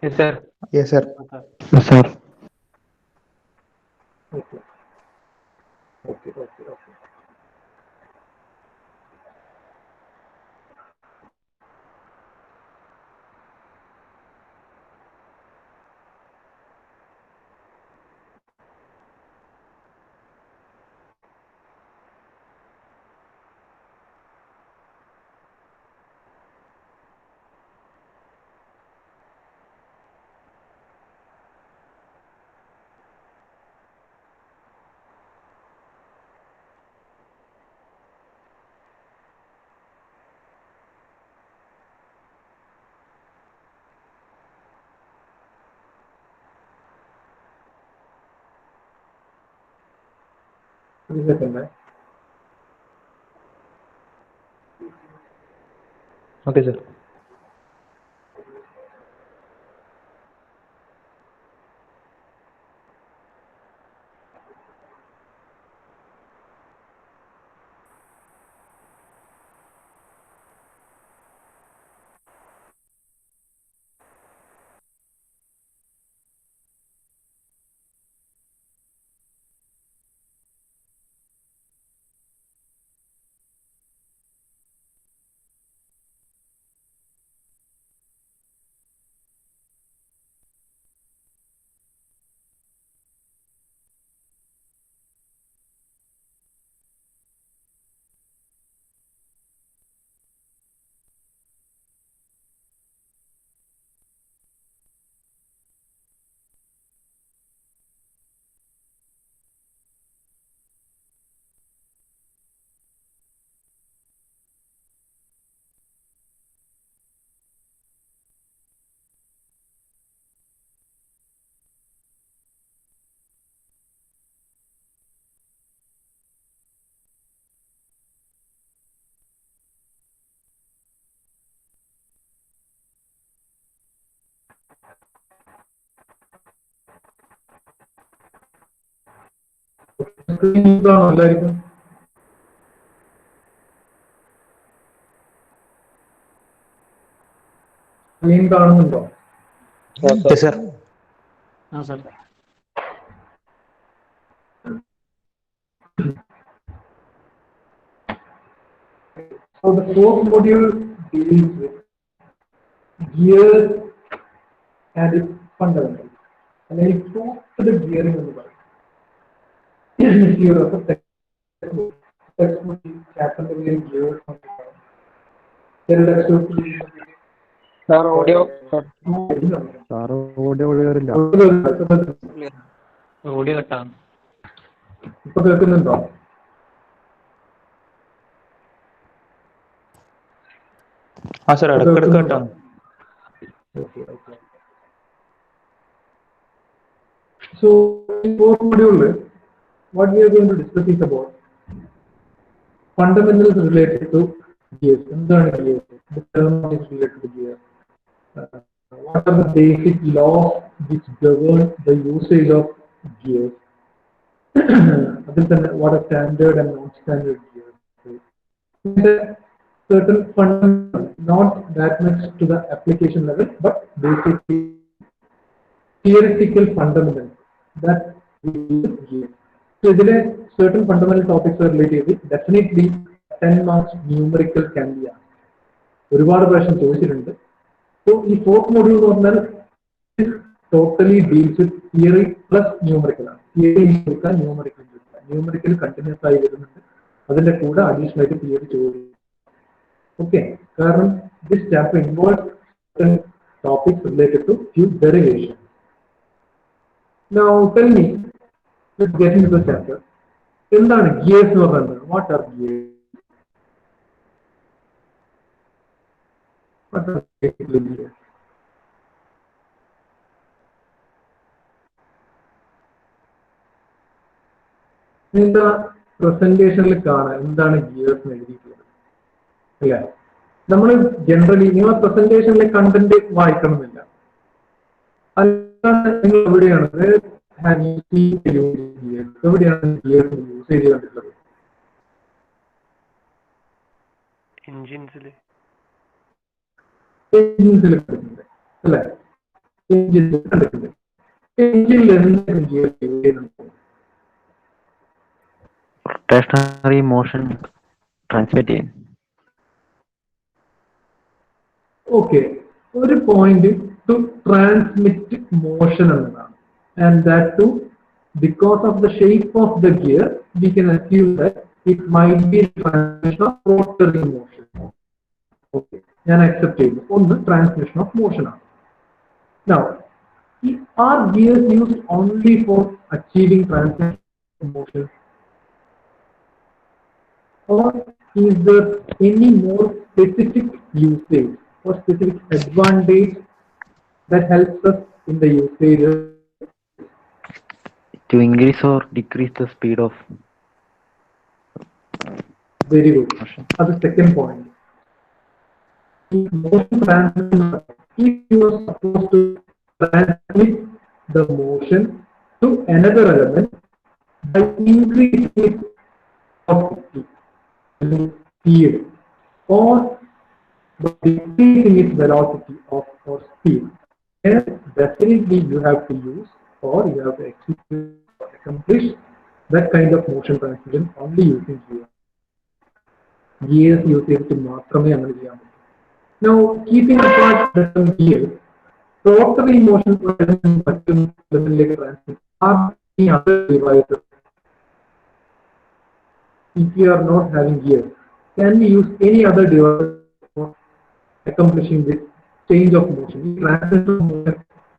Yes, sir. Yes, sir. Yes, sir. Okay. Okay. Okay. Okay. ഒരു second. Okay, sir. Screen കാണോ എല്ലാവർക്കും? Screen കാണുന്നുണ്ടോ? Yes, sir. Ah, sir. So the fourth module deals with gears and its fundamentals. And I talk to the gearing of the bike. If you have a textbook, chapter gearing gears, Sir, audio cut. Sir ഓടി ഒഴിയാറില്ല. Audio cut ആണ്. ഇപ്പൊ കേൾക്കുന്നുണ്ടോ? ആ sir ഇടക്കിടക്ക് കേട്ടാണ്. Okay, okay. So in fourth module, what we are going to discuss is about fundamentals related to gears. എന്താണ് gears? The term is related to gears. What are the basic laws which govern the usage of gears? Other than what are standard and non-standard gears? Certain fundamentals, not that much to the application level, but basically theoretical fundamentals that we use gears. So ഇതിലെ certain fundamental topics are related with definitely 10 marks numerical can be asked. ഒരുപാട് പ്രാവശ്യം ചോദിച്ചിട്ടുണ്ട്. So ഈ fourth module എന്ന് പറഞ്ഞാൽ totally deals with theory plus numerical ആണ്. Theory എടുക്കുക, numerical എടുക്കുക. Numerical continuous ആയി വരുന്നുണ്ട്. അതിന്റെ കൂടെ additional ആയിട്ട് theory ചോദിക്കും. Okay, കാരണം this chapter involves certain topics related to few derivations. Now tell me, let's get into the chapter. എന്താണ് gears എന്ന് പറയുന്നത്? What are gears? What are basically gears? എന്താ പ്രസന്റേഷനിൽ കാണാൻ എന്താണ് ഗിയേഴ്സ് എന്ന് എഴുതിയിട്ടുള്ളത് അല്ലേ? നമ്മൾ ജനറലി നിങ്ങളെ പ്രസന്റേഷനിലെ കണ്ടന്റ് വായിക്കണമെന്നില്ല. അല്ലാതെ നിങ്ങൾ എവിടെയാണ് എവിടെയാണ് ഗിയേഴ്സ് യൂസ് ചെയ്ത് കണ്ടിട്ടുള്ളത്? എൻജിൻസിൽ എഞ്ചിൻസിൽ കണ്ടിട്ടുണ്ട് അല്ലേ? എഞ്ചിനിൽ കണ്ടിട്ടുണ്ട്. എഞ്ചിനിൽ എന്തെങ്കിലും ഗിയർ യൂസ് ചെയ്യുന്നുണ്ടോ? റൊട്ടേഷണറി മോഷൻ ട്രാൻസ്മിറ്റ് ചെയ്യും. ഓക്കെ, ഒരു പോയിന്റ് ടു ട്രാൻസ്മിറ്റ് മോഷൻ എന്നതാണ്. And that to because of the shape of the gear, we can assume that it might be a transmission of rotary motion. Okay, ഞാൻ accept ചെയ്യുന്നു. ഒന്ന് transmission of motion ആണ്. Now, are gears used only for achieving transmission of motion? Or is there any more specific usage or specific advantage that helps us in the usage? To increase or decrease the speed of Very good. That's the second point. Motion transmission, if you are supposed to transmit the motion to another element by increasing its velocity, speed, or by decreasing its velocity or speed, then definitely you have to use or you have to accomplish that kind of motion transmission only using gears. Gears use ചെയ്തിട്ട് മാത്രമേ അങ്ങനെ ചെയ്യാൻ പറ്റൂ. Now, keeping apart the term gears, rotary motion പറ്റും ലെവലിലേക്ക് transmit are any other devices. If you are not having gears, can we use any other device for accomplishing this change of motion? Transmission of motion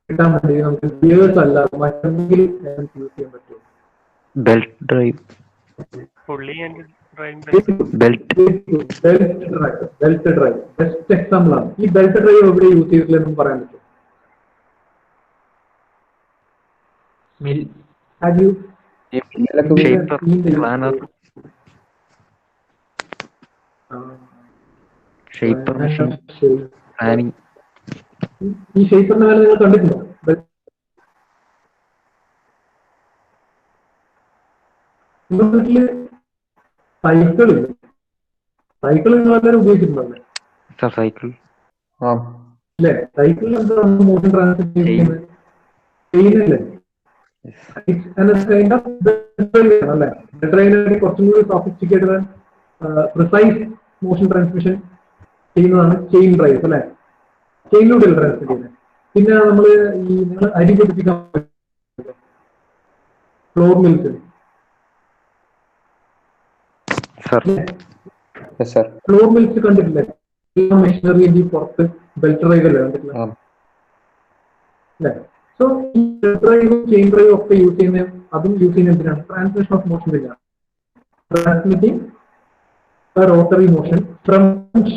കിട്ടാൻ വേണ്ടി നമുക്ക് gears അല്ലാതെ മറ്റെന്തെങ്കിലും use ചെയ്യാൻ പറ്റുമോ? belt drive. Fully and driving Belt. Belt drive best example ആണ്. ഈ belt drive എവിടെ യൂസ് ചെയ്തിട്ടില്ലെന്നും പറയാൻ പറ്റും? Mill. Have you Shaper, planner, shaper machine, planning. ഈ ഷേപ്പറിന്റെ വേല നിങ്ങൾ കണ്ടിട്ടുണ്ടോ? വീട്ടില് സൈക്കിളില്ല, സൈക്കിൾ നിങ്ങൾ എല്ലാവരും ഉപയോഗിച്ചിട്ടുണ്ടല്ലേ? Cycle. അല്ലേ? സൈക്കിളിൽ എന്താ മോഷൻ ട്രാൻസ്മിറ്റ് ചെയ്യുന്നത്? ചെയിനല്ലേ? അല്ലേ? ട്രെയിനിൽ കുറച്ചും കൂടി സോഫിസ്റ്റിക്കേറ്റഡ് പ്രിസൈസ് മോഷൻ ട്രാൻസ്മിഷൻ ചെയ്യുന്നതാണ് ചെയിൻ ഡ്രൈവ് അല്ലെ? ചെയിനിലൂടെ ട്രാൻസ്മിറ്റ് ചെയ്യുന്നത്. പിന്നെ നമ്മള് ഈ നിങ്ങൾ അരി പൊടിപ്പിക്കാൻ ഫ്ലോർ മിൽസ്, ഫ്ലോർ മിൽസ് കണ്ടിട്ടില്ലേ? മെഷീനറി പുറത്ത് ബെൽറ്റ് ഡ്രൈവ് അല്ലേ കണ്ടിട്ടില്ല അല്ലേ? സോ ഈ ബെൽറ്റ് ഡ്രൈവും ചെയിൻ ഡ്രൈവും ഒക്കെ യൂസ് ചെയ്യുന്ന അതും യൂസ് ചെയ്യുന്ന എന്തിനാണ്? ട്രാൻസ്മിഷൻ ഓഫ് മോഷൻ തന്നെയാണ്. Transmitting rotary motion from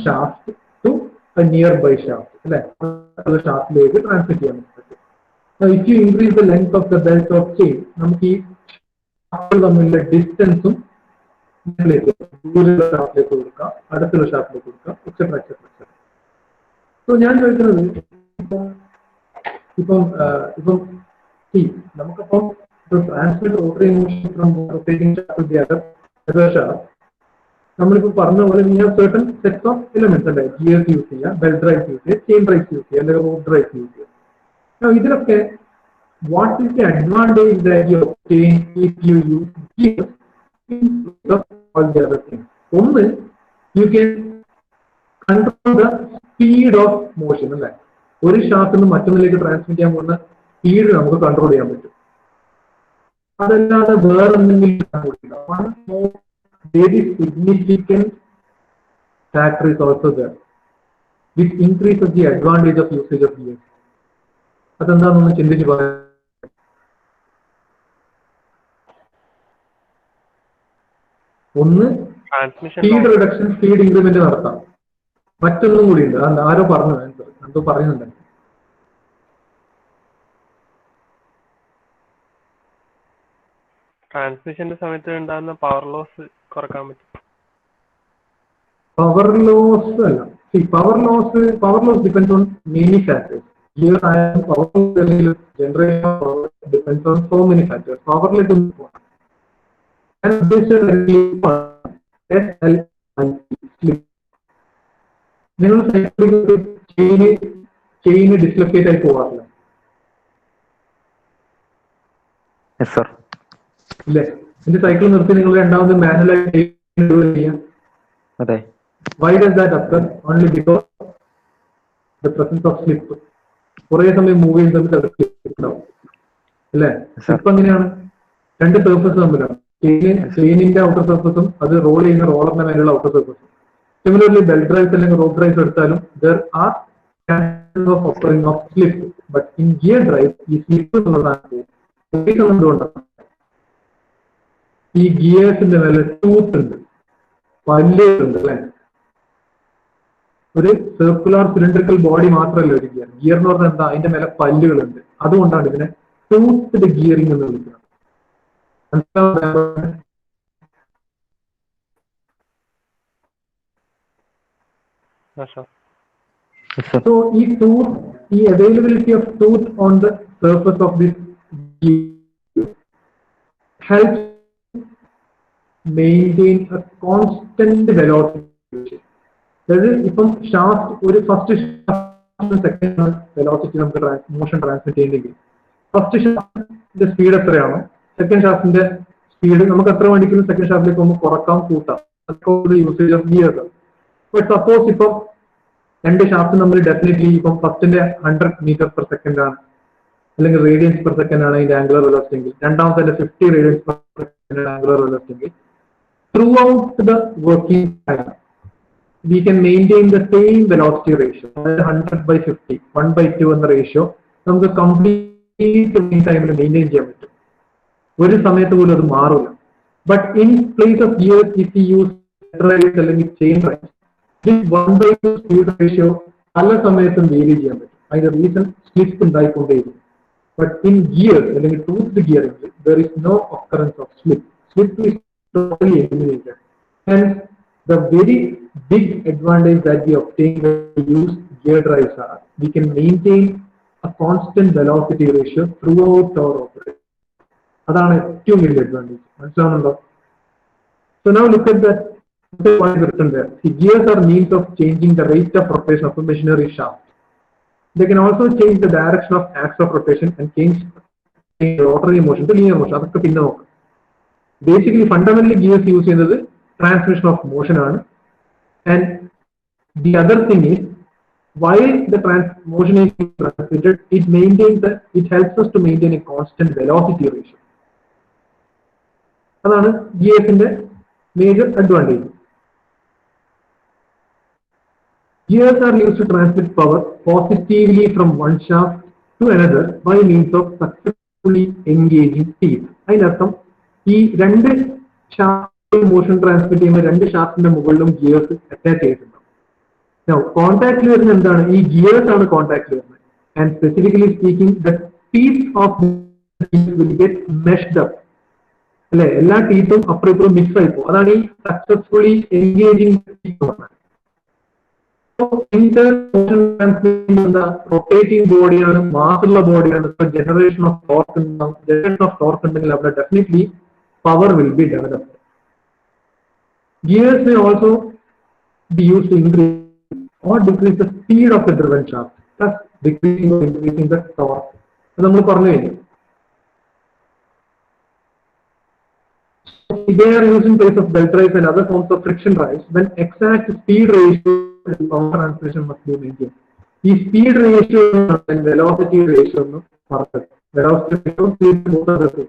shaft to a nearby shaft, അല്ലെ? ഷാഫ്റ്റിലേക്ക് ട്രാൻസ്മിറ്റ് ചെയ്യാൻ പറ്റും. If you increase the length of the belt of chain, നമുക്ക് ഈ ഷാഫ്റ്റുകൾ തമ്മിലുള്ള ഡിസ്റ്റൻസും ദൂരെയുള്ള ഷാഫ്റ്റിലേക്ക് കൊടുക്കാം, അടുത്തുള്ള ഷാഫ്റ്റിലേക്ക് കൊടുക്കാം, എക്സെട്ര എക്സെട്ര എക്സെട്ര. സോ ഞാൻ ചോദിക്കുന്നത് ഇപ്പം നമുക്കിപ്പം transmit rotary motion from rotating shaft to the other shaft. നമ്മളിപ്പോ പറഞ്ഞ പോലെ we have certain sets of elements അല്ലെ? ഗിയർസ് യൂസ് ചെയ്യാം, ബെൽറ്റ് ഡ്രൈവ് യൂസ് ചെയ്യാം, ചെയിൻ ഡ്രൈവ് യൂസ് ചെയ്യാം, അല്ലെങ്കിൽ റോഡ് ഡ്രൈവ് യൂസ് ചെയ്യാം. ഇതിലൊക്കെ what is the advantage that you obtain if you use gears instead of all the other things? ഒന്ന്, you can control the speed of motion അല്ലെ? ഒരു ഷാഫ്റ്റിൽ നിന്ന് മറ്റൊന്നിലേക്ക് ട്രാൻസ്മിറ്റ് ചെയ്യാൻ പോകുന്ന സ്പീഡ് നമുക്ക് കൺട്രോൾ ചെയ്യാൻ പറ്റും. അതല്ലാതെ വേറെ എന്തെങ്കിലും very significant factor is also there, which increases the advantage of usage of gears. അതെന്താണെന്ന് ചിന്തിച്ച് പറയാം. ഒന്ന്, സ്പീഡ് റിഡക്ഷൻ, സ്പീഡ് ഇൻക്രിമെന്റ് നടത്താം. മറ്റൊന്നും കൂടി ഉണ്ട്, അത് ആരോ പറഞ്ഞു, എന്തോ പറയുന്നുണ്ട്. ട്രാൻസ്മിഷന്റെ സമയത്ത് ഉണ്ടാകുന്ന പവർ ലോസ് കുറക്കാൻ പറ്റും. പവർ ലോസ് അല്ല, power loss depends on many factors. Gears ആയാലും power loss generation depends on so many factors. പവറിലേക്ക് നിങ്ങൾ ചെയിന് ഡിസ്ലൊക്കേറ്റ് ആയി പോകാറില്ല. Yes sir. ഇല്ലേ? എന്റെ സൈക്കിൾ നിർത്തി നിങ്ങൾ രണ്ടാമത് മാനുവലായി ചെയ്യാം. അതെ. Why does that occur? Only because the presence of slip. കുറേ സമയം മൂവ് ചെയ്യുന്ന സ്ലിപ്പ് ഉണ്ടാവും അല്ലേ? സ്ലിപ്പ് എങ്ങനെയാണ്? രണ്ട് സർഫസ് തമ്മിലാണ്. ചെയിനിന്റെ ഔട്ടർ സർഫസും അത് റോൾ ചെയ്യുന്ന റോളറിന്റെ മേലുള്ള ഔട്ടർ സർഫസും. സിമിലർലി ബെൽറ്റ് ഡ്രൈവ്സ് അല്ലെങ്കിൽ റോപ്പ് ഡ്രൈവ്സ് എടുത്താലും there are chances of occurring of slip. But in gear drive ഈ സ്ലിപ്പ് എന്നുള്ളതാണ് എന്തുകൊണ്ടാണ്? ഈ ഗിയേഴ്സിന്റെ മേലെ ടൂത്ത് ഉണ്ട്, പല്ലുണ്ട് അല്ലെ? ഒരു സർക്കുലർ സിലിണ്ടറിക്കൽ ബോഡി മാത്രമല്ല ഒരു ഗിയർ. ഗിയർ എന്ന് പറഞ്ഞാൽ എന്താ? അതിന്റെ മേലെ പല്ലുകളുണ്ട്. അതുകൊണ്ടാണ് ഇതിനെ ടൂത്ത്ഡ് ഗിയറിംഗ് എന്ന് വിളിക്കുന്നത്. So ഈ ടൂത്ത്, ഈ availability of tooth on the surface of this helps maintain a constant velocity. അതായത് ഇപ്പം ഷാഫ്റ്റ് ഒരു ഫസ്റ്റ് ഷാഫ്റ്റ് സെക്കൻഡ് വെലോസിറ്റി നമുക്ക് മോഷൻ ട്രാൻസ്മിറ്റ് ചെയ്യുന്നെങ്കിൽ ഫസ്റ്റ് ഷാഫ്റ്റിന്റെ സ്പീഡ് എത്രയാണോ സെക്കൻഡ് ഷാഫ്റ്റിന്റെ സ്പീഡ് നമുക്ക് എത്ര വേണ്ടിക്കും സെക്കൻഡ് ഷാഫ്റ്റിലേക്ക് ഒന്ന് കുറക്കാം കൂട്ടാം. അതൊക്കെ usage of gear. But suppose ഇപ്പം രണ്ട് ഷാഫ്റ്റ് നമ്മൾ ഡെഫിനറ്റ്ലി ഇപ്പം ഫസ്റ്റിന്റെ 100 മീറ്റർ പെർ സെക്കൻഡ് ആണ് അല്ലെങ്കിൽ റേഡിയൻസ് പെർ സെക്കൻഡ് ആണ് ഇതിന്റെ ആംഗുലർ വെലോസിറ്റി എങ്കിൽ രണ്ടാമത്തെ 50 radians per second angular velocity എങ്കിൽ throughout the working time we can maintain the same velocity ratio, 100/50, 1/2 എന്ന റേഷ്യോ നമുക്ക് കംപ്ലീറ്റ് ടൈമിൽ മെയിൻറ്റെയിൻ ചെയ്യാൻ പറ്റും. ഒരു സമയത്ത് പോലും അത് മാറില്ല. But in place of gears if you use drives അല്ലെങ്കിൽ chain drives, this 1/2 speed ratio പല സമയത്തും വേരി ചെയ്യാൻ പറ്റും. അതിന്റെ റീസൺ സ്ലിപ്പ് ഉണ്ടായിക്കൊണ്ടേയിരിക്കും. ബട്ട് ഇൻ ഗിയേഴ്സ് അല്ലെങ്കിൽ tooth gearing there is no occurrence of slip. Slip is totally eliminated. And the very big advantage that we obtain when we use gear drives are we can maintain a constant velocity ratio throughout our operation. Adana ഏറ്റവും വലിയ advantage. മനസ്സിലാവുന്നുണ്ടോ? So now look at that point written there. The gears are means of changing the rate of rotation of a machinery shaft. They can also change the direction of axis of rotation and change rotary motion to linear motion. അതൊക്കെ പിന്നെ നോക്കാം. Basically fundamentally gears use ചെയ്യുന്നത് transmission of motion ആണ്. And the other thing is, while the motion is transmitted, it helps us to maintain a constant velocity ratio. അതാണ് ഗിയേഴ്സിന്റെ major advantage. Gears are used to transmit power positively from one shaft to another by means of successfully engaging teeth. അതിനർത്ഥം ഈ രണ്ട് motion transmit ചെയ്യുമ്പോൾ രണ്ട് ഷാഫ്റ്റിന്റെ മുകളിലും gears attach ചെയ്തിട്ടുണ്ടാവും. Contact വരുന്നത് എന്താണ്? ഈ ഗിയേഴ്സ് ആണ് കോൺടാക്ട് വരുന്നത്. And specifically speaking the teeth of will get meshed up അല്ലെ? എല്ലാ ടീത്തും അപ്പുറം ഇപ്പുറം മിക്സ് ആയി പോകും. അതാണ് ഈ സക്സസ്ഫുള്ളി എൻഗേജിങ് റൊട്ടേറ്റിംഗ് ബോഡിയാണ്, മാസുള്ള ബോഡിയാണ്. ജനറേഷൻ ഓഫ് ടോർക്ക് ഉണ്ടാവും. ജനറേഷൻ ഓഫ് ടോർക്ക് ഉണ്ടെങ്കിൽ അവിടെ definitely power will be developed. Gears may also be used to increase or decrease the speed of the driven shaft, thus decreasing or increasing the torque. അത് നമ്മൾ പറഞ്ഞു കഴിഞ്ഞു. They are used in place of belt drives and other forms of friction drives when exact speed ratio and power transmission must be maintained. ഈ speed ratio velocity ratio എന്ന് പറഞ്ഞത് velocity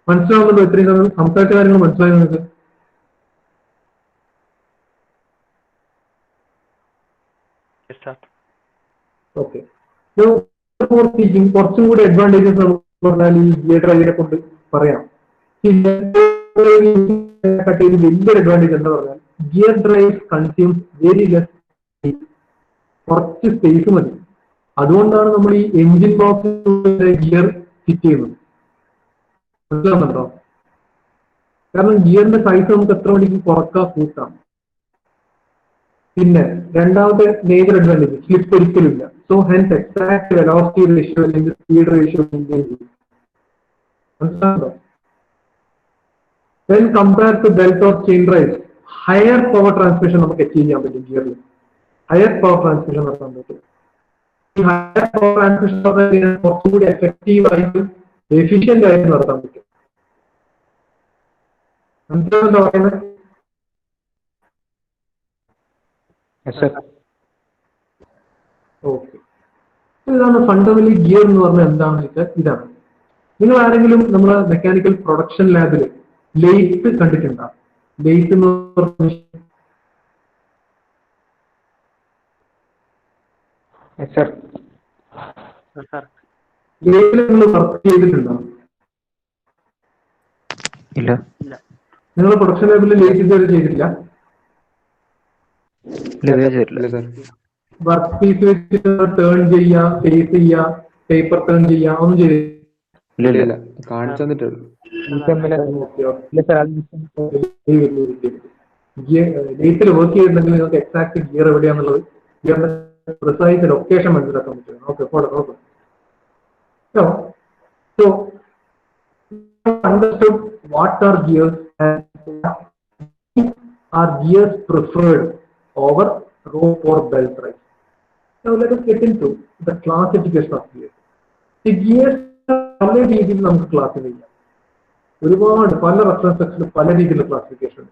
മനസ്സിലാവുന്നുണ്ടോ? ഇത്രയും സംസാരിച്ച കാര്യങ്ങൾ മനസ്സിലായി നിങ്ങൾക്ക്? ഓക്കെ. കുറച്ചും കൂടി അഡ്വാൻറ്റേജസ് നമുക്ക് പറഞ്ഞാൽ ഈ ഗിയർ ഡ്രൈവിനെ കൊണ്ട് പറയാം. വലിയൊരു അഡ്വാൻറ്റേജ് എന്താ പറഞ്ഞാൽ gear drive consumes very less, കുറച്ച് സ്പേസ് മതി. അതുകൊണ്ടാണ് നമ്മൾ ഈ എഞ്ചിൻ ബോക്സ് ഗിയർ ഫിറ്റ് ചെയ്യുന്നത്. മനസ്സിലാവുന്നുണ്ടോ? കാരണം ഗിയറിന്റെ സൈസ് നമുക്ക് എത്ര മണിക്ക് കുറക്കാം കൂട്ടാം. പിന്നെ രണ്ടാമത്തെ മേജർ അഡ്വാൻറ്റേജ് സ്ലിപ്പ് ഒരിക്കലില്ല. So hence exact velocity ratio അല്ലെങ്കിൽ സ്പീഡ് റേഷ്യോ മെയിൻറ്റെയിൻ ചെയ്യും. മനസ്സിലാവുന്നുണ്ടോ? When compare to belt or chain drive higher power transmission നമുക്ക് അച്ചീവ് ചെയ്യാൻ പറ്റും. ഗിയറിൽ ഹയർ പവർ ട്രാൻസ്മിഷൻ നടത്താൻ പറ്റും. ഈ ഹയർ പവർ ട്രാൻസ്മിഷൻ കുറച്ചുകൂടി എഫക്റ്റീവ് ആയിട്ട് എഫിഷ്യന്റ് ആയിട്ട് നടത്താൻ പറ്റും. മനസ്സിലാവുന്നുണ്ടോ പറയുന്നത്? ഓക്കെ, ഇതാണ് ഫണ്ടമെന്റലി ഗിയർ എന്ന് പറഞ്ഞാൽ എന്താണെന്ന് വെച്ചാൽ ഇതാണ്. നിങ്ങൾ ആരെങ്കിലും നമ്മളെ മെക്കാനിക്കൽ പ്രൊഡക്ഷൻ ലാബിൽ ലേറ്റ് കണ്ടിട്ടുണ്ടോ? ലേറ്റ് എന്ന് പറഞ്ഞ ലേറ്റിൽ നിങ്ങൾ വർക്ക് ചെയ്തിട്ടുണ്ടോ? ഇല്ല. നിങ്ങൾ പ്രൊഡക്ഷൻ ലാബിൽ ലേറ്റ് ഇതുവരെ ചെയ്തിട്ടില്ല? വർക്ക് പീസ് വെച്ചിട്ട് ടേൺ ചെയ്യുക, ഫേസ് ചെയ്യുക, പേപ്പർ ടേൺ ചെയ്യുക, ഒന്നും ചെയ്തില്ല. കാണിച്ചു തന്നിട്ടുള്ളൂ. ലേറ്റിൽ വർക്ക് ചെയ്തിട്ടുണ്ടെങ്കിൽ നിങ്ങൾക്ക് എക്സാക്ട് ഗിയർ എവിടെയാന്നുള്ളത്, ഗിയറിന്റെ പ്രിസൈസ് ലൊക്കേഷൻ മനസ്സിലാക്കാൻ പറ്റും. ഓക്കെ, നോക്കാം. So understood what are gears and are gears preferred over rope or belt drive. Now let us get into the classification of gears. The gears പല രീതിയിൽ നമുക്ക് classify ചെയ്യാം. ഒരുപാട് പല reference സെക്ഷനിൽ പല രീതിയിലുള്ള classification.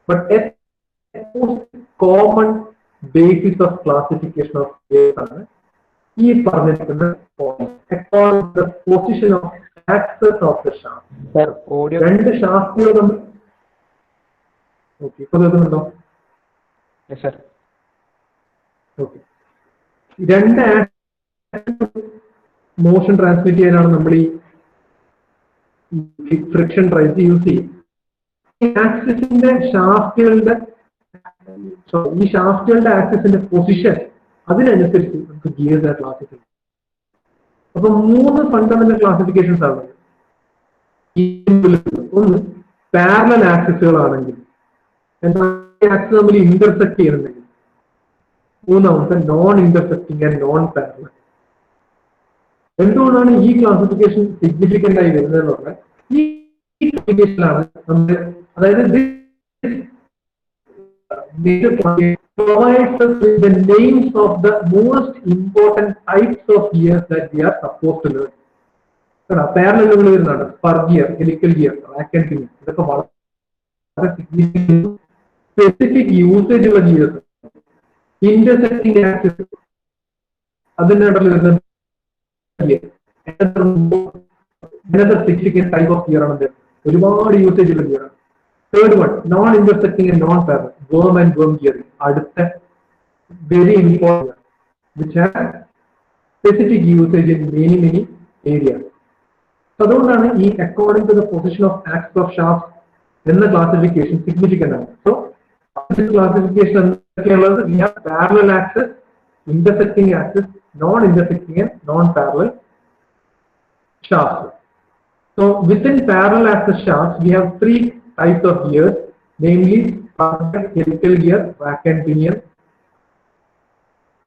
But common basis of classification of gears ആണ് ഈ പറഞ്ഞിരിക്കുന്ന position of access of the shaft. രണ്ട് ഷാഫ്റ്റുകൾ തമ്മിൽ ഓക്കെ ഇപ്പൊ കേൾക്കുന്നുണ്ടോ? ഓക്കെ, രണ്ട് മോഷൻ ട്രാൻസ്മിറ്റ് ചെയ്യാനാണ് നമ്മൾ ഈ ഫ്രിക്ഷൻ ഡ്രൈവ് യൂസ് ചെയ്യും. ഈ ആക്സിസിന്റെ ഷാഫ്റ്റുകളുടെ ആക്സിസിന്റെ പൊസിഷൻ അതിനനുസരിച്ച് നമുക്ക് ഗിയർസ് ക്ലാസിഫൈ. അപ്പൊ 3 ഫണ്ടമെന്റൽ ക്ലാസിഫിക്കേഷൻസ് ആണ്. ഒന്ന് പാരലൽ ആക്സിസുകളാണെങ്കിൽ, ആക്സിസ് തമ്മിൽ ഇന്റർസെക്ട് ചെയ്യുന്നുണ്ടെങ്കിൽ. മൂന്നാമത്തെ non intersecting and non parallel. എന്തുകൊണ്ടാണ് ഈ ക്ലാസിഫിക്കേഷൻ സിഗ്നിഫിക്കന്റ് ആയി വരുന്നതെന്ന് പറഞ്ഞാൽ ഈ ക്ലാസിഫിക്കേഷനിലാണ് നമ്മൾ, അതായത് provides us with the names of the most important types of gears that we are supposed to learn. പാരലലുകൾ വരുന്നതാണ് spur gear, helical gear, rack and pinion. ഇതൊക്കെ വളരെ സിഗ്നിഫിക്കന്റ് സ്പെസിഫിക് യൂസേജ് ഉള്ള ഗിയേഴ്സ്. ഇന്റർസെക്ടിങ് ആക്സിസ് അതിനിടയിൽ വരുന്ന significant type of gear ആണ്. ഒരുപാട് usage ഉള്ള gear ആണ്. Third one, non-intersecting and non-parallel, worm and worm gearing. Adutha, very important, which has specific usage in many areas. So, according to the position of axis of shaft, then the classification significant. So, this classification we have parallel axis, intersecting axis, non-intersecting and non-parallel shafts. So, within parallel axis shafts, we have 3 types of gears, namely helical gear, rack and pinion.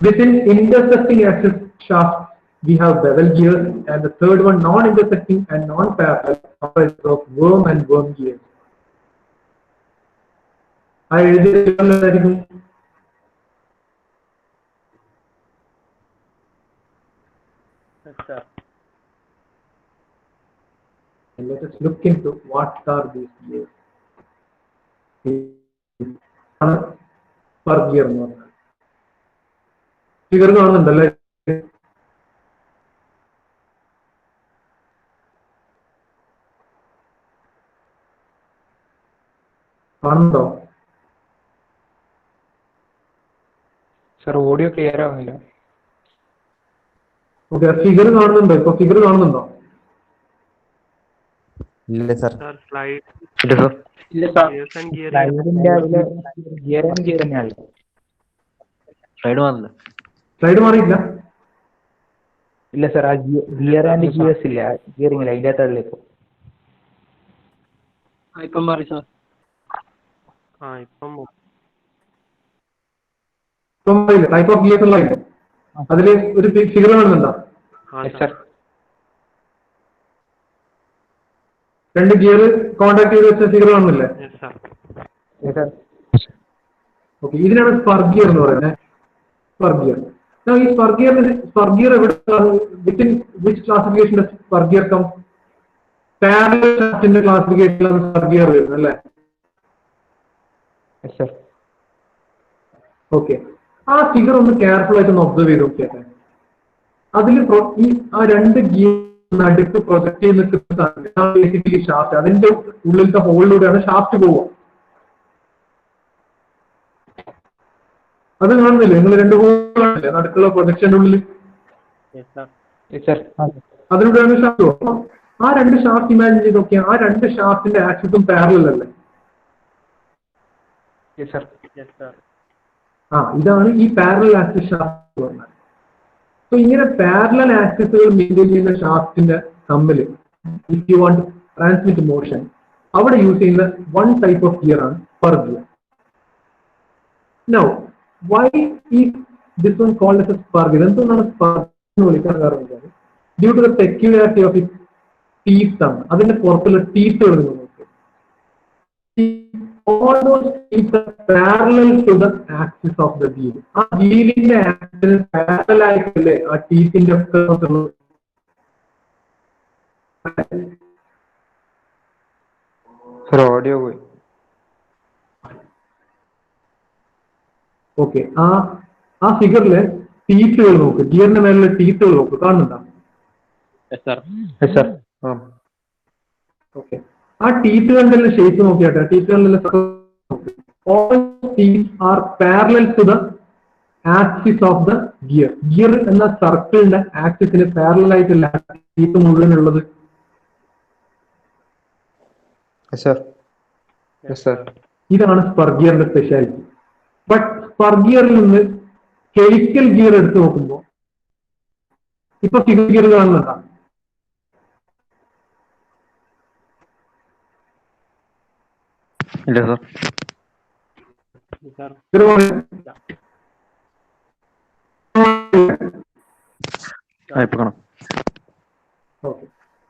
Within intersecting axis shafts, we have bevel gears, and the third one, non-intersecting and non-parallel, comprises of worm and worm gears. I let us look into what are these gears. Per gear figure കാണുന്നുണ്ടല്ലേ? കാണുന്നുണ്ടോ? Sir audio clear ആവുന്നില്ല. Okay, figure കാണുന്നുണ്ടോ? ഇപ്പൊ figure കാണുന്നുണ്ടോ? ഇല്ല sir. Slide slide മാറിയില്ല. ഇല്ല sir, ആ gear and gears ഇല്ല, ഗിയറിംഗ് ഇല്ല, അതിന്റെ അകത്തുള്ളൂ. ഇപ്പം മാറി സാർ. ടൈപ്പ് ഓഫ് ഗിയേഴ്സ് ഉള്ള അതില് ഒരു ഫിഗർ കാണുന്നുണ്ടോ? രണ്ട് ഗിയർ കോണ്ടാക്ട് ചെയ്ത് വെച്ച ഫിഗർ കാണുന്നില്ലേ? ഓക്കെ, ഇതിനാണ് സ്പർ ഗിയർ എന്ന് പറയുന്നത്. Spur gear. ഈ സ്പർ ഗിയർ എവിടെ, within which classification spur gear come? Parallel ഷാഫ്റ്റിന്റെ ക്ലാസിഫിക്കേഷനിലാണ് സ്പർ ഗിയർ വരുന്നത് അല്ലേ? Yes, sir. ഓക്കെ, ആ ഫിഗർ ഒന്ന് കെയർഫുൾ ആയിട്ട് ഒന്ന് ഒബ്സർവ് ചെയ്ത് നോക്കിയാട്ടെ. അതിൽ ഈ ആ രണ്ട് ഗിയർ നടുക്ക് പ്രൊജക്ട് ചെയ്ത് നിൽക്കുന്ന ബേസിക്കലി ഷാഫ്റ്റ്, അതിന്റെ ഉള്ളിലത്തെ ഹോളിലൂടെയാണ് ഷാഫ്റ്റ് പോവുക. അത് കാണുന്നില്ലേ നിങ്ങൾ? രണ്ട് ഹോളില്ലേ നടുക്കുള്ള പ്രൊജക്ഷന്റെ ഉള്ളിൽ? Yes, sir. അതിലൂടെയാണ് ഷാഫ്റ്റ് പോകുക. ആ രണ്ട് ഷാഫ്റ്റ് ഇമാജിൻ ചെയ്ത് നോക്കിയാൽ ആ രണ്ട് ഷാഫ്റ്റിന്റെ ആക്സിസും പാരലൽ അല്ലേ? Yes, sir. ഇതാണ് ഈ പാരലൽ ആക്സിസ് ഷാഫ്റ്റ് പറഞ്ഞാൽ. സോ ഇങ്ങനെ പാരലൽ ആക്സിസുകൾ മെയിൻറ്റെയിൻ ചെയ്യുന്ന ഷാഫ്റ്റിന്റെ തമ്മിൽ if you want transmit motion, അവിടെ യൂസ് ചെയ്യുന്ന വൺ ടൈപ്പ് ഓഫ് ഗിയർ ആണ് spur gear. Now why is this one called as a spur gear? എന്തുകൊണ്ടാണ് സ്പർ എന്ന് വിളിക്കാൻ കാരണം? Due to the peculiarity of it teeth ആണ്. അതിന്റെ പുറത്തുള്ള ടീത്തുകൾ നോക്കുക. All those teeth are parallel to the axis of the wheel. ആ വീലിന്റെ ആക്സിന് parallel ആയിട്ടല്ലേ ആ ടീത്തിന്റെ Sir, audio പോയി. ഓക്കെ, ആ ഫിഗറിലെ ടീത്തുകൾ നോക്ക്, ഗിയറിന്റെ മേലുള്ള ടീത്തുകൾ നോക്ക്, കാണുന്നുണ്ടോ? Yes, sir. ഓക്കെ, ആ ടീത്തുകളുടെ shape നോക്കിയാട്ടെ. ടീത്തുകളുടെ all teeth are parallel to the axis of the gear. Gear എന്ന സർക്കിളിന്റെ ആക്സിസിന് പാരലൽ ആയിട്ടല്ല ടീത്ത് മുഴുവനുള്ളത്. Yes, sir. Yes, sir. ഇതാണ് സ്പർ ഗിയറിന്റെ സ്പെഷ്യാലിറ്റി. ബട്ട് സ്പർ ഗിയറിൽ നിന്ന് ഹെലിക്കൽ ഗിയർ എടുത്ത് നോക്കുമ്പോൾ ഇപ്പൊ ഫിഗർ ഗിയർ കാണുന്നുണ്ടോ? ഇല്ല സർ. ഇപ്പൊ കാണാം.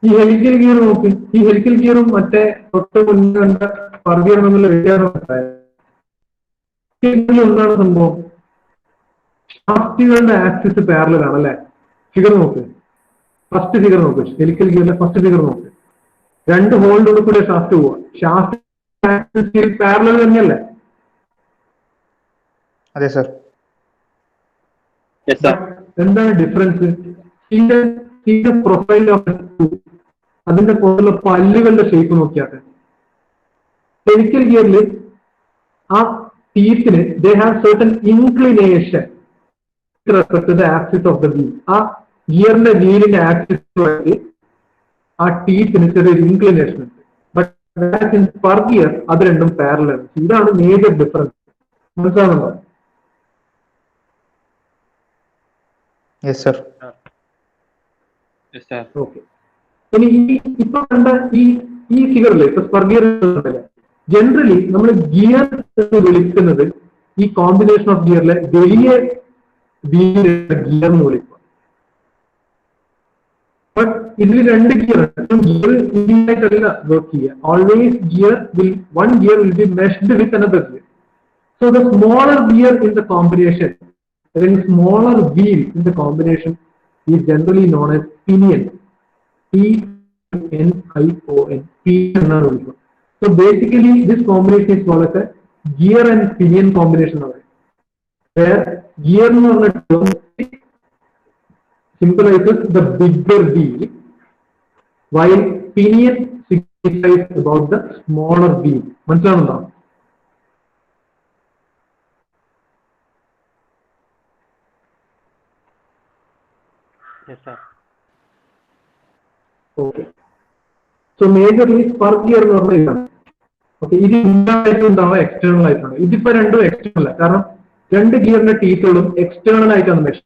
ഈ ഹെലിക്കൽ ഗിയർ നോക്ക്. ഈ ഹെലിക്കൽ ഗിയറും മറ്റേ തൊട്ട് മുന്നേ കണ്ട സ്പർ ഗിയർ തമ്മിലുള്ള വ്യത്യാസം എന്താണ് സംഭവം? ഷാഫ്റ്റുകളുടെ ആക്സിസ് പാരലൽ ആണ് അല്ലെ? ഫിഗർ നോക്ക്, ഫസ്റ്റ് ഫിഗർ നോക്ക്, ഹെലിക്കൽ ഗിയറിന്റെ ഫസ്റ്റ് ഫിഗർ നോക്ക്. രണ്ട് ഹോളിന്റെ ഉള്ളിൽ കൂടെ ഷാഫ്റ്റ് പോവാ. ഷാഫ്റ്റ് ആക്സിസ് പാരലൽ തന്നെയല്ലേ? അതെ സർ. എന്താണ് ഡിഫറൻസ്? പ്രൊഫൈൽ ഓഫ് അതിന്റെ പുറത്തുള്ള പല്ലുകളുടെ ഷേപ്പ് നോക്കിയാട്ടെ. ഹെലിക്കൽ ഗിയറിൽ ആ ടീത്തിന് they have certain inclination respect to the axis of the wheel. ആ ഗിയറിന്റെ വീലിന്റെ ആക്സിസ് ആ ടീത്തിന് ചെറിയൊരു ഇൻക്ലിനേഷൻ ഉണ്ട്. ബട്ട് ഇൻ സ്പർ ഗിയർ അത് രണ്ടും പാരലൽ ആണ്. ഇതാണ് മേജർ ഡിഫറൻസ്. മനസ്സിലാവുന്നുണ്ടോ? Yes sir. ഓക്കെ, ഇനി ഇപ്പൊ കണ്ട ഈ ഫിഗറിൽ ഇപ്പൊ സ്പർ ഗിയർ ജനറലി നമ്മൾ ഗിയർ എന്ന് വിളിക്കുന്നത് ഈ കോമ്പിനേഷൻ ഓഫ് ഗിയറിലെ വലിയ ഗിയർ എന്ന് വിളിക്കുക. ബട്ട് ഇതിൽ രണ്ട് ഗിയർ ഗിയറായിട്ടല്ല വർക്ക് ചെയ്യുക. Always one gear will be meshed with another gear. So the smaller gear in the combination, the smaller wheel in the combination is generally known as pinion. P-N-I-O-N. So basically this combination is called as a gear and pinion combination. Where gear symbolizes the bigger wheel, while pinion signifies about the smaller wheel. മനസ്സിലാവുന്നുണ്ടോ? Okay, so majorly spur gear എന്ന് പറഞ്ഞാൽ ഇതാണ്. Okay, ഇത് internal ആയിട്ടുണ്ടാവുക, external ആയിട്ടാണ്. ഇതിപ്പോ രണ്ടും external അല്ല, കാരണം രണ്ട് ഗിയറിന്റെ ടീത്തുകളും എക്സ്റ്റേണൽ ആയിട്ടാണ് മെഷർ.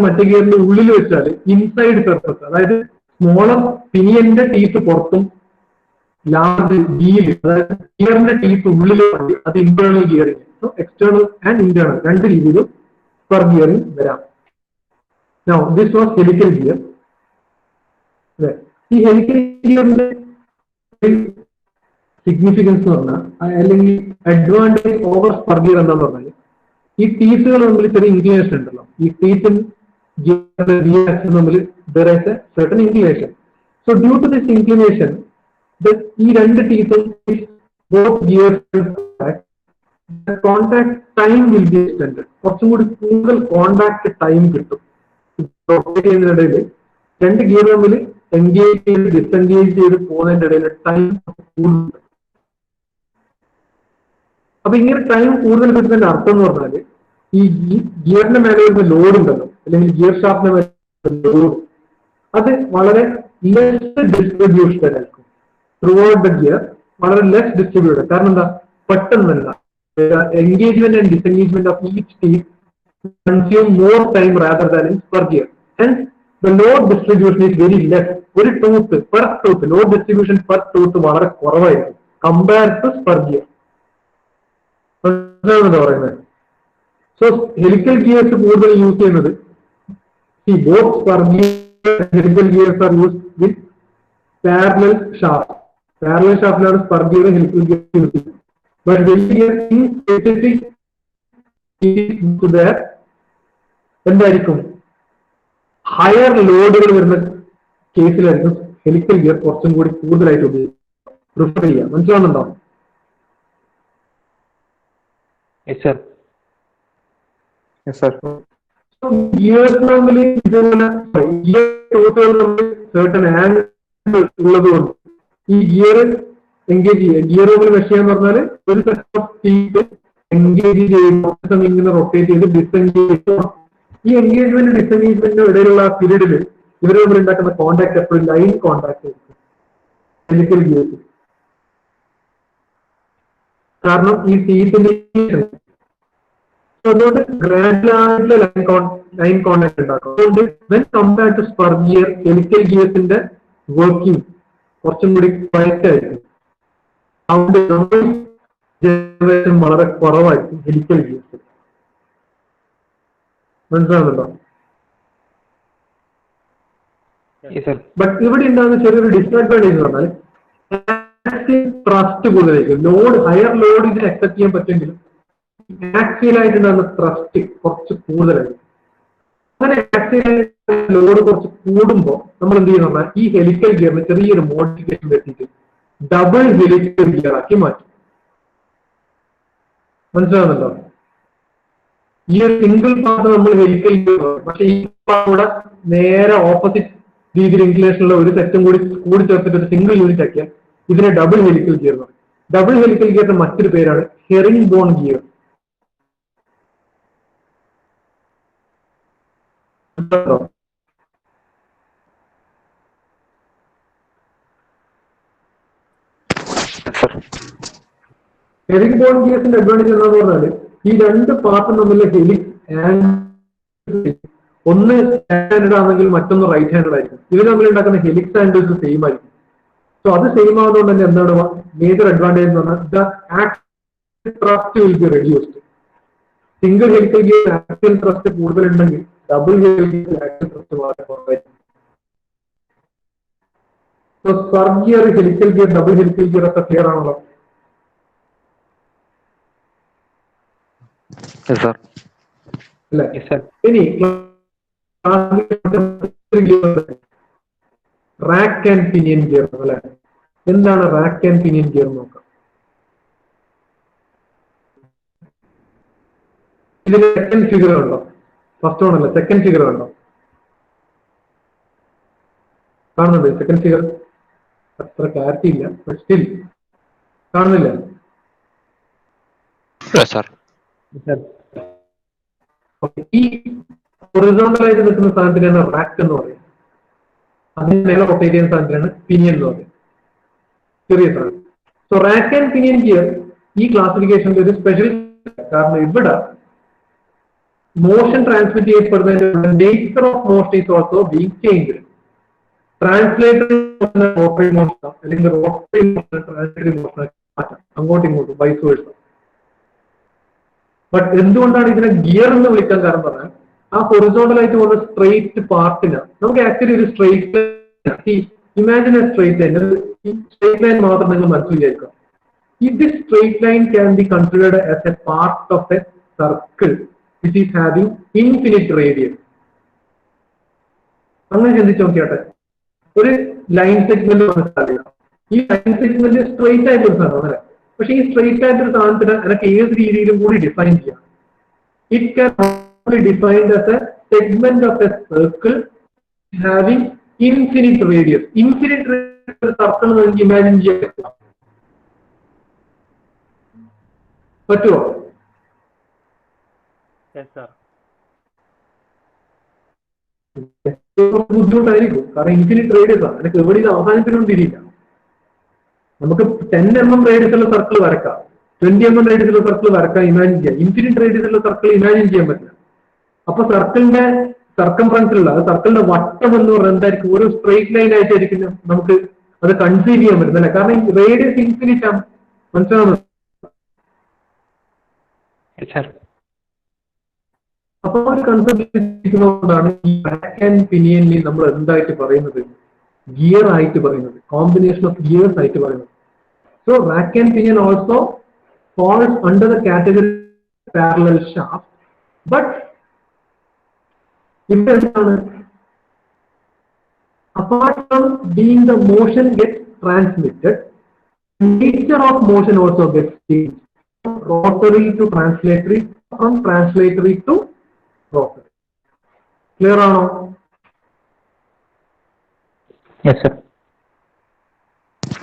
മറ്റേ ഗിയറിന്റെ ഉള്ളിൽ വെച്ചാൽ ഇൻസൈഡ് സർഫസ്, അതായത് സ്മോളർ പിനിയന്റെ ടീത്ത് പുറത്തും ലാർജ് വീല്, അതായത് ഗിയറിന്റെ ടീത്ത് ഉള്ളിൽ, അത് internal gearing. So external and internal രണ്ട് രീതിയിലും സ്പർ ഗിയറിംഗ് വരാം. Now this was helical gear. ഈ ഹെലിക്കൽ ഗിയറിന്റെ സിഗ്നിഫിക്കൻസ് എന്ന് പറഞ്ഞാൽ അല്ലെങ്കിൽ അഡ്വാൻറ്റേജ് ഓവർ സ്പർ ഗിയർ എന്താന്ന് പറഞ്ഞാൽ ഈ ടീത്തുകൾ തമ്മിൽ ചെറിയ ഇൻക്ലിനേഷൻ ഉണ്ടല്ലോ. ഈ ടീത്തും ഗിയറിന്റെ തമ്മിൽ there is a certain inclination. So due to this inclination, ഈ രണ്ട് ടീത്തും both gears the contact time will be extended. കുറച്ചും കൂടി കൂടുതൽ കോണ്ടാക്ട് ടൈം കിട്ടും. റൊട്ടേറ്റ് ചെയ്യുന്നതിനിടയിൽ രണ്ട് ഗിയർ തമ്മിൽ എൻഗേജ് ചെയ്ത് ഡിസെൻഗേജ് ചെയ്ത് പോകുന്നതിന്റെ ഇടയിൽ ടൈം കൂടുതൽ. അപ്പൊ ഇങ്ങനെ ടൈം കൂടുതൽ കിട്ടുന്നതിന്റെ അർത്ഥം എന്ന് പറഞ്ഞാല് ഈ ഗിയറിന്റെ മേലെ വരുന്ന ലോഡ് ഉണ്ടല്ലോ, അല്ലെങ്കിൽ ഗിയർ ഷാഫ്റ്റിന്റെ മേലെ ലോഡ്, അത് വളരെ ലെസ് ഡിസ്ട്രിബ്യൂഷൻ ആയിരിക്കും. ത്രൂ ഔട്ട് ദ ഗിയർ വളരെ ലെസ് ഡിസ്ട്രിബ്യൂട്ടഡ്. കാരണം എന്താ, പെട്ടെന്നല്ല, engagement and disengagement of each teeth consume more time rather than in per gear. Hence, the load distribution is very less. ഒരു tooth per tooth load distribution per tooth വളരെ കുറവായിരിക്കും compare to per gear. മനസ്സിലാവുന്നുണ്ടോ പറയുന്നത്? So helical gears കൂടുതൽ use ചെയ്യുന്നത് both per gear helical gears are used with parallel shaft. Parallel shaft ലാണ് per gear helical gear use ചെയ്യുന്നത്. But when we are in specific to that, എന്തായിരിക്കും higher ലോഡുകൾ വരുന്ന കേസിലായിരിക്കും helical gear കുറച്ചും കൂടി കൂടുതലായിട്ട് പ്രിഫർ ചെയ്യാം. മനസ്സിലാവുന്നുണ്ടോ? Yes sir. Yes sir. Gears തമ്മിൽ ഇതുപോലെ ഗിയർ ടൂത്തുകൾ തമ്മിൽ certain ആംഗിൾ ഉള്ളതുകൊണ്ട് ഈ ഗിയർ എൻഗേജ് ചെയ്യുക, ഗിയർ തമ്മിൽ മെഷ് ചെയ്യാന്ന് പറഞ്ഞാൽ ഒരു സെറ്റ് ഓഫ് ടീത്ത് എൻഗേജ് ചെയ്യുന്ന ഇങ്ങനെ റൊട്ടേറ്റ് ചെയ്ത് ഡിസെൻഗേജ് ചെയ്യണം. ഈ എൻഗേജ്മെന്റ് ഡിസെൻഗേജ്മെന്റിന്റെ ഇടയിലുള്ള പീരീഡിൽ ഇവർ തമ്മിൽ ഉണ്ടാക്കുന്ന കോണ്ടാക്ട് എപ്പോഴും ലൈൻ കോണ്ടാക്ട് ആയിരിക്കും ഹെലിക്കൽ ഗിയേഴ്സ്. കാരണം ഈ ടീത്തിന്റെ അതുകൊണ്ട് ഗ്രാൻഡുലായിട്ടുള്ള ലൈൻ കോണ്ടാക്ട് ഉണ്ടാക്കും. അതുകൊണ്ട് when compare to spur gear helical ഗിയേഴ്സിന്റെ വർക്കിംഗ് കുറച്ചും കൂടി ക്വയറ്റായിരിക്കും. അതുകൊണ്ട് ജനറേഷൻ വളരെ കുറവായിരിക്കും ഹെലിക്കൽ ഗിയേഴ്സ്. മനസ്സിലാവുന്നുണ്ടോ? ബട്ട് ഇവിടെ ഉണ്ടാകുന്ന ചെറിയൊരു ഡിസ്അഡ്വാൻറ്റേജ് എന്ന് പറഞ്ഞാൽ ട്രസ്റ്റ് കൂടുതലായിരിക്കും. ലോഡ് ഹയർ ലോഡ് ഇതിന് അക്സെപ്റ്റ് ചെയ്യാൻ പറ്റുമെങ്കിലും ആക്സിയലായിട്ടുണ്ടാകുന്ന ട്രസ്റ്റ് കുറച്ച് കൂടുതലായിരിക്കും. അങ്ങനെ ആക്സിയലായിട്ട് ലോഡ് കുറച്ച് കൂടുമ്പോൾ നമ്മൾ എന്ത് ചെയ്യുന്ന പറഞ്ഞാൽ ഈ ഹെലിക്കൽ ഗിയറിന് ചെറിയൊരു മോഡിഫിക്കേഷൻ വരുത്തിയിട്ട് ഡബിൾ ഹെലിക്കൽ ഗിയർ ആക്കി മാറ്റും. മനസ്സിലാവുന്നുണ്ടോ? ഈ ഒരു സിംഗിൾ പാർട്ട് നമ്മൾ ഹെലിക്കൽ ഗിയർ, പക്ഷെ ഈ പാർട്ട് നേരെ ഓപ്പോസിറ്റ് രീതിയിൽ ഇൻക്ലിനേഷനുള്ള ഒരു സെറ്റും കൂടി ചേർത്തിട്ട് ഒരു സിംഗിൾ യൂണിറ്റ് ആക്കിയാൽ ഇതിനെ ഡബിൾ ഹെലിക്കൽ ഗിയർ എന്ന് പറയും. ഡബിൾ ഹെലിക്കൽ ഗിയറിന്റെ മറ്റൊരു പേരാണ് herring bone gear. Herring bone ഗിയേഴ്സിന്റെ അഡ്വാൻറ്റേജ് എന്താന്ന് പറഞ്ഞാല് ഈ രണ്ട് പാർട്ടും തമ്മിലുള്ള ഹെലിക്സ് ഒന്ന് ലെഫ്റ്റ് ഹാൻഡഡ് ആണെങ്കിൽ മറ്റൊന്ന് റൈറ്റ് ഹാൻഡഡ് ആയിരിക്കും. ഇവർ തമ്മിൽ ഉണ്ടാക്കുന്ന ഹെലിക്സ് ആംഗിൾസ് സെയിം ആയിരിക്കും. സോ അത് സെയിം ആവുന്നതുകൊണ്ട് തന്നെ എന്താണ് മേജർ അഡ്വാൻറ്റേജ് എന്ന് പറഞ്ഞാൽ the axle thrust will be reduced. Single helical gear axle thrust കൂടുതലുണ്ടെങ്കിൽ double helical gear axle thrust വളരെ കുറവായിരിക്കും. So spur gear, helical gear, double helical gear ഒക്കെ ക്ലിയർ ആണല്ലോ? അല്ലെ? ഇനി റാക്ക് ആൻഡ് പിനിയൻ ഗിയർ അല്ലെ? എന്താണ് റാക്ക് ആൻഡ് പിനിയൻ ഗിയർ നോക്കാം. ഇതിന് സെക്കൻഡ് ഫിഗർ ഉണ്ടോ? ഫസ്റ്റ് വൺ അല്ല, സെക്കൻഡ് ഫിഗർ ഉണ്ടോ? കാണുന്നുണ്ട് സെക്കൻഡ് ഫിഗർ? അത്ര ക്ലാരിറ്റി ഇല്ല, ബട്ട് സ്റ്റിൽ കാണുന്നില്ല? ഈ ഹൊറിസോണ്ടലായിട്ട് നിൽക്കുന്ന സാധനത്തിനാണ് റാക്ക് എന്ന് പറയും. അതിന് മേലെ റൊട്ടേറ്റ് ചെയ്യുന്ന സാധനത്തിനാണ് പിനിയൻ എന്ന് പറയും. ചെറിയ സാധനം. So rack and pinion gear ഈ ക്ലാസിഫിക്കേഷനിൽ ഒരു സ്പെഷ്യൽ, കാരണം ഇവിടെ മോഷൻ ട്രാൻസ്മിറ്റ് ചെയ്യപ്പെടുന്നതിന്റെ nature of motion is also being changed. Translated rotary motion അല്ലെങ്കിൽ റോട്ടറി മോഷൻ ട്രാൻസ്ലേറ്റഡ് മോഷൻ മാറ്റാം, അങ്ങോട്ടും ഇങ്ങോട്ടും വൈസ് വേഴ്സ. ബട്ട് എന്തുകൊണ്ടാണ് ഇതിനെ ഗിയർ എന്ന് വിളിക്കാൻ കാരണം പറഞ്ഞാൽ ആ ഹൊറിസോണ്ടലായിട്ട് പോകുന്ന സ്ട്രെയിറ്റ് പാർട്ടിന് നമുക്ക് ആക്ച്വലി ഒരു straight imagine A straight line, ഈ സ്ട്രെയിറ്റ് ലൈൻ മാത്രം നിങ്ങൾ മനസ്സിൽ വിചാരിക്കാം. If this straight line can be considered as a part of a circle which is having infinite radius. അങ്ങനെ ചിന്തിച്ചു നോക്കിയാട്ടെ, ഒരു ലൈൻ സെഗ്മെന്റ് മനസ്സിലാക്കുക. ഈ ലൈൻ സെഗ്മെന്റ് സ്ട്രെയിറ്റ് ആയിട്ട് ഒരു സാധനം അല്ലെ. പക്ഷെ ഈ സ്ട്രെയിറ്റ് ആയിട്ട് ഒരു സാധനത്തിന് എനിക്ക് ഏത് രീതിയിലും കൂടി ഡിഫൈൻ ചെയ്യാം. It can only defined as A segment of A circle having infinite radius. Infinite radius circle നമുക്ക് ഇമാജിൻ ചെയ്യാൻ പറ്റുമോ? ബുദ്ധിമുട്ടായിരിക്കും. കാരണം ഇൻഫിനിറ്റ് റേഡിയസ് ആണ്, എനിക്ക് എവിടെയും അവസാനിപ്പിക്കൊണ്ടിരിക്കില്ല. നമുക്ക് 10 mm റേഡിയസ് ഉള്ള സർക്കിൾ വരക്കാം, 20 mm റേഡിയസ് ഉള്ള സർക്കിൾ വരക്കാം, ഇമാജിൻ ചെയ്യാം. ഇൻഫിനിറ്റ് റേഡിയസ് ഉള്ള സർക്കിൾ ഇമാജിൻ ചെയ്യാൻ പറ്റില്ല. അപ്പൊ സർക്കിളിന്റെ സർക്കംഫറൻസിലുള്ള സർക്കിളിന്റെ വട്ടം എന്ന് പറയുന്നത് എന്തായിരിക്കും? ഒരു സ്ട്രെയിറ്റ് ലൈൻ ആയിട്ടായിരിക്കും നമുക്ക് അത് കൺസീവ് ചെയ്യാൻ പറ്റുന്നത് അല്ലെ. കാരണം റേഡിയസ് ഇൻഫിനിറ്റ് ആണ്. മനസ്സിലാവുന്നത്? അപ്പൊ ഒരു കൺസെപ്റ്റ് ഇരിക്കുന്നതുകൊണ്ടാണ് ഈ റാക്ക് ആൻഡ് പിനിയനിൽ നമ്മൾ എന്തായിട്ട് പറയുന്നത്? ഗിയർ ആയിട്ട് പറയുന്നത്, കോമ്പിനേഷൻ ഓഫ് ഗിയേഴ്സ് ആയിട്ട് പറയുന്നത്. So rack and pinion also falls under the category parallel shaft, but ഇവിടെ എന്താണ്? apart from being the motion gets transmitted, nature of motion also gets changed. Rotary to translatory, from translatory to rotary. Clear ആണോ? Yes sir.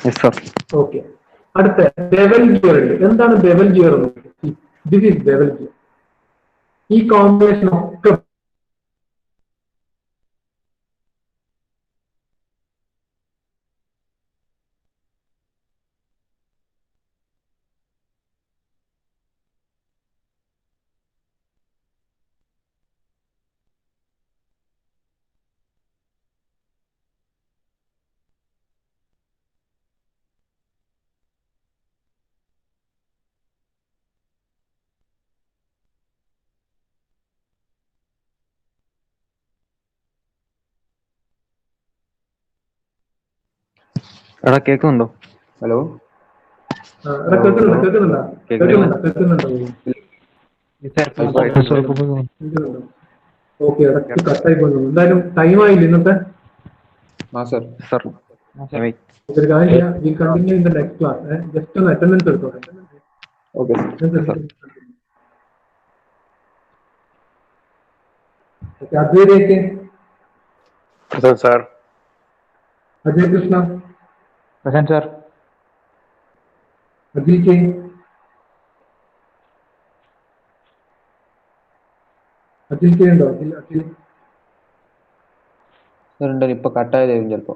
Yes sir. Okay. അടുത്ത bevel gear ഉണ്ട്. എന്താണ് bevel gear? This is bevel gear. ഈ combination ഒക്കെ എടാ കേൾക്കുന്നുണ്ടോ? Hello കേൾക്കുന്നുണ്ടോ? Okay, ഇടയ്ക്ക് കട്ടായി പോകുന്നു. എന്തായാലും ടൈം ആയില്ല ഇന്നത്തെ. ഒരു കാര്യം ചെയ്യാം, ഈ continue in the next class. Just ഒന്ന് അറ്റൻഡൻസ് എടുത്തോട്ടെ. അദ്വൈതേക്ക്, Ajay Krishna, Present sir. Akhil K, Akhil K ഉണ്ടോ? അഖിൽ ഇപ്പൊ കട്ടായതായിരുന്നു ചിലപ്പോ.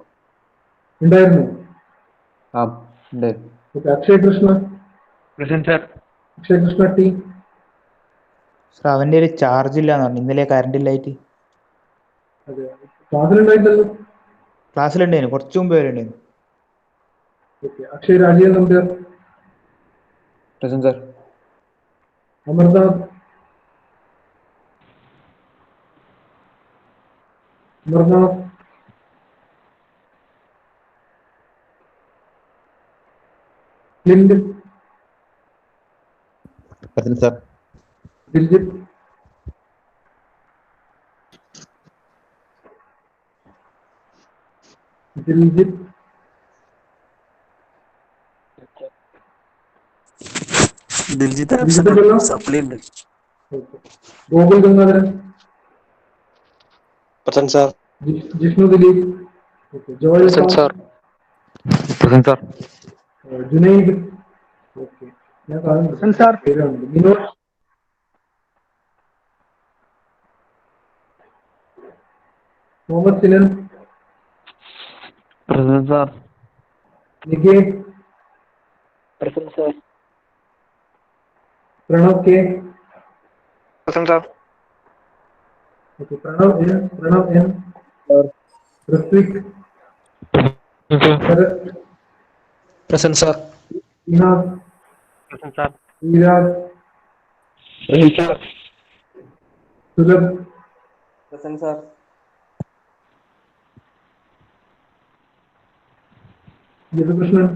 ഉണ്ടായിരുന്നു. ആ ഉണ്ട്. Okay, Akshay Krishna. Present sir. Akshay Krishna T. Sir അവന്റെ ഒരു ചാർജ് ഇല്ലാന്ന് പറഞ്ഞു, ഇന്നലെ കറണ്ട് ഇല്ലായിട്ട്. അതെ, ക്ലാസ്സിലുണ്ടായിട്ടല്ലോ. ക്ലാസ്സിലുണ്ടായിരുന്നു, കുറച്ചു മുമ്പ് വരെ ഉണ്ടായിരുന്നു. Okay, Akshay Rajeev Nambiar. Present sir. Amarnath. Amarnath. Lind. Present sir. Diljith. Diljith. Gokul Gangadharan. Present sir. Jishnu Dileep. Joel sir. Present sir. Junaid. Okay, ഞാൻ കാണുന്നുണ്ട്. Vinod. Muhammad Sinan. Present sir. Nikesh. Present sir. Pranav K. Present sir. Okay, Pranav N. Rithvik. Sarath. Present sir. Inad. Present sir. Eeraj. Present sir. Sulabh. Present sir. Yadukrishnan.